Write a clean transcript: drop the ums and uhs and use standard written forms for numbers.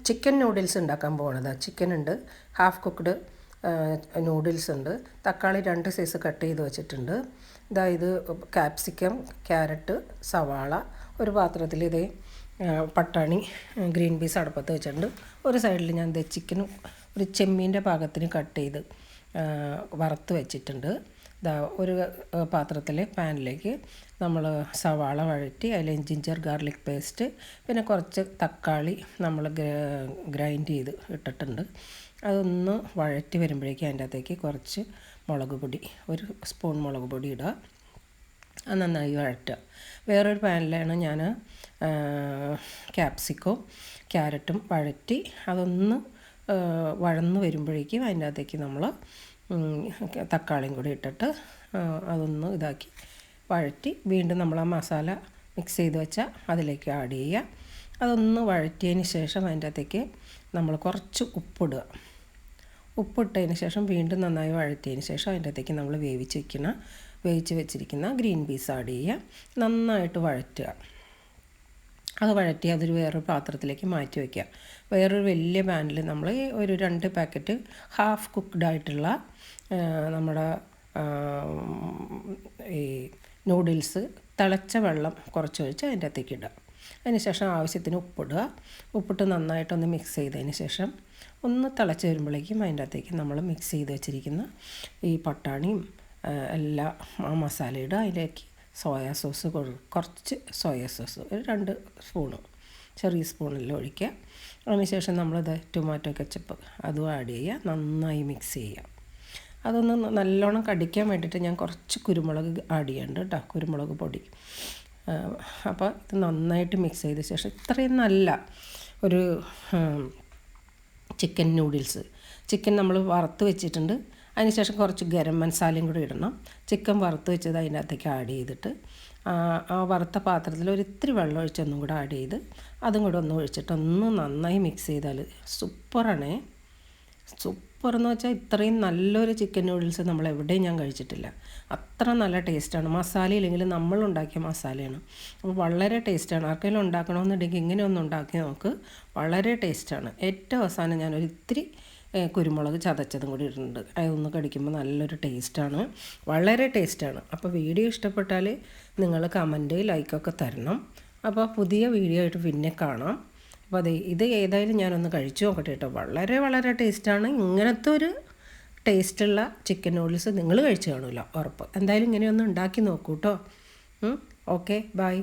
Chicken noodles ഉണ്ടാക്കാൻ പോകുന്നത്. Chicken ഉണ്ട്, ഹാഫ് കുക്ക്ഡ് നൂഡിൽസ് ഉണ്ട്, തക്കാളി 2 സൈസ് കട്ട് ചെയ്ത് വെച്ചിട്ടുണ്ട്. ഇത് ക്യാപ്സിക്കം, ക്യാരറ്റ്, സവാള ഒരു പാത്രത്തിൽ പട്ടാണി, ഗ്രീൻ പീസ് അടുപ്പത്ത് വെച്ചിട്ടുണ്ട്. ഒരു സൈഡിൽ ഞാൻ ചിക്കനും ഒരു ചെമ്മീൻ്റെ പാകത്തിന് കട്ട് ചെയ്ത് വറുത്ത് വെച്ചിട്ടുണ്ട്. ഒരു പാത്രത്തിൽ പാനിലേക്ക് നമ്മൾ സവാള വഴറ്റി അതിൽ ജിഞ്ചർ ഗാർലിക് പേസ്റ്റ് പിന്നെ കുറച്ച് തക്കാളി നമ്മൾ ഗ്രൈൻഡ് ചെയ്ത് ഇട്ടിട്ടുണ്ട്. അതൊന്ന് വഴറ്റി വരുമ്പോഴേക്കും അതിൻ്റെ അകത്തേക്ക് കുറച്ച് മുളക് പൊടി, 1 സ്പൂൺ മുളക് പൊടി ഇടുക. അത് നന്നായി വഴറ്റുക. വേറൊരു പാനിലാണ് ഞാൻ ക്യാപ്സിക്കവും ക്യാരറ്റും വഴറ്റി അതൊന്ന് വഴന്ന് വരുമ്പോഴേക്കും അതിൻ്റെ അകത്തേക്ക് നമ്മൾ തക്കാളിയും കൂടി ഇട്ടിട്ട് അതൊന്ന് ഇതാക്കി വഴറ്റി വീണ്ടും നമ്മൾ ആ മസാല മിക്സ് ചെയ്ത് വെച്ചാൽ അതിലേക്ക് ആഡ് ചെയ്യുക. അതൊന്ന് വഴറ്റിയതിന് ശേഷം അതിൻ്റെ അകത്തേക്ക് നമ്മൾ കുറച്ച് ഉപ്പിടുക. ഉപ്പിട്ടതിന് ശേഷം വീണ്ടും നന്നായി വഴറ്റിയതിന് ശേഷം അതിൻ്റെ അകത്തേക്ക് നമ്മൾ വേവിച്ച് വെച്ചിരിക്കുന്ന ഗ്രീൻ പീസ് ആഡ് ചെയ്യുക. നന്നായിട്ട് വഴറ്റുക. അത് വഴറ്റി അതൊരു വേറൊരു പാത്രത്തിലേക്ക് മാറ്റി വയ്ക്കുക. വേറൊരു വലിയ പാനിൽ നമ്മൾ ഒരു 2 പാക്കറ്റ് ഹാഫ് കുക്ക്ഡ് ആയിട്ടുള്ള നമ്മുടെ ഈ നൂഡിൽസ് തിളച്ച വെള്ളം കുറച്ചൊഴിച്ച് അതിൻ്റെ അകത്തേക്ക് ഇടുക. അതിന് ശേഷം ആവശ്യത്തിന് ഉപ്പിടുക. ഉപ്പിട്ട് നന്നായിട്ടൊന്ന് മിക്സ് ചെയ്തതിന് ശേഷം ഒന്ന് തിളച്ച് വരുമ്പോഴേക്കും അതിൻ്റെ അകത്തേക്ക് നമ്മൾ മിക്സ് ചെയ്ത് വെച്ചിരിക്കുന്ന ഈ പട്ടാണിയും എല്ലാ മസാല ഇടുക. അതിലേക്ക് സോയാ സോസ് കുറച്ച് സോയാ സോസ് ഒരു 2 സ്പൂണ് ചെറിയ സ്പൂണിൽ ഒഴിക്കുക. അതിനുശേഷം നമ്മളിത് ടൊമാറ്റോ കെച്ചപ്പ് അതും ആഡ് ചെയ്യുക. നന്നായി മിക്സ് ചെയ്യുക. അതൊന്ന് നല്ലോണം കടിക്കാൻ വേണ്ടിയിട്ട് ഞാൻ കുറച്ച് കുരുമുളക് ആഡ് ചെയ്യുന്നുണ്ട് കേട്ടോ, കുരുമുളക് പൊടി. അപ്പോൾ ഇത് നന്നായിട്ട് മിക്സ് ചെയ്ത ശേഷം ഇത്രയും നല്ല ഒരു ചിക്കൻ നൂഡിൽസ്. ചിക്കൻ നമ്മൾ വറുത്ത് വെച്ചിട്ടുണ്ട്. അതിനുശേഷം കുറച്ച് ഗരം മസാലയും കൂടി ഇടണം. ചിക്കൻ വറുത്ത് വെച്ചത് അതിനകത്തേക്ക് ആഡ് ചെയ്തിട്ട് ആ വറുത്ത പാത്രത്തിൽ ഒരിത്തിരി വെള്ളം ഒഴിച്ചൊന്നും കൂടെ ആഡ് ചെയ്ത് അതും കൂടെ ഒന്ന് ഒഴിച്ചിട്ട് ഒന്ന് നന്നായി മിക്സ് ചെയ്താൽ സൂപ്പറാണേ. സൂപ്പറെന്ന് വെച്ചാൽ ഇത്രയും നല്ലൊരു ചിക്കൻ നൂഡിൽസ് നമ്മൾ എവിടെയും ഞാൻ കഴിച്ചിട്ടില്ല. അത്ര നല്ല ടേസ്റ്റാണ്. മസാല ഇല്ലെങ്കിൽ നമ്മളുണ്ടാക്കിയ മസാലയാണ്. അപ്പോൾ വളരെ ടേസ്റ്റാണ്. ആർക്കെങ്കിലും ഉണ്ടാക്കണമെന്നുണ്ടെങ്കിൽ ഇങ്ങനെ ഒന്ന് ഉണ്ടാക്കി നോക്ക്. വളരെ ടേസ്റ്റാണ്. ഏറ്റവും അവസാനം ഞാനൊരു ഇത്തിരി കുരുമുളക് ചതച്ചതും കൂടി ഇടുന്നുണ്ട്. അതൊന്ന് കടിക്കുമ്പോൾ നല്ലൊരു ടേസ്റ്റാണ്. വളരെ ടേസ്റ്റാണ്. അപ്പോൾ വീഡിയോ ഇഷ്ടപ്പെട്ടാൽ നിങ്ങൾ കമൻറ്റ് ലൈക്കൊക്കെ തരണം. അപ്പോൾ പുതിയ വീഡിയോ ആയിട്ട് പിന്നെ കാണാം. അപ്പോൾ ഇത് ഏതായാലും ഞാനൊന്ന് കഴിച്ചു നോക്കട്ടെ കേട്ടോ. വളരെ വളരെ ടേസ്റ്റാണ്. ഇങ്ങനത്തെ ഒരു ടേസ്റ്റുള്ള ചിക്കൻ നൂഡിൽസ് നിങ്ങൾ കഴിച്ചു കാണില്ല ഉറപ്പ്. എന്തായാലും ഇങ്ങനെയൊന്ന് ഉണ്ടാക്കി നോക്കൂ കേട്ടോ. Okay, by.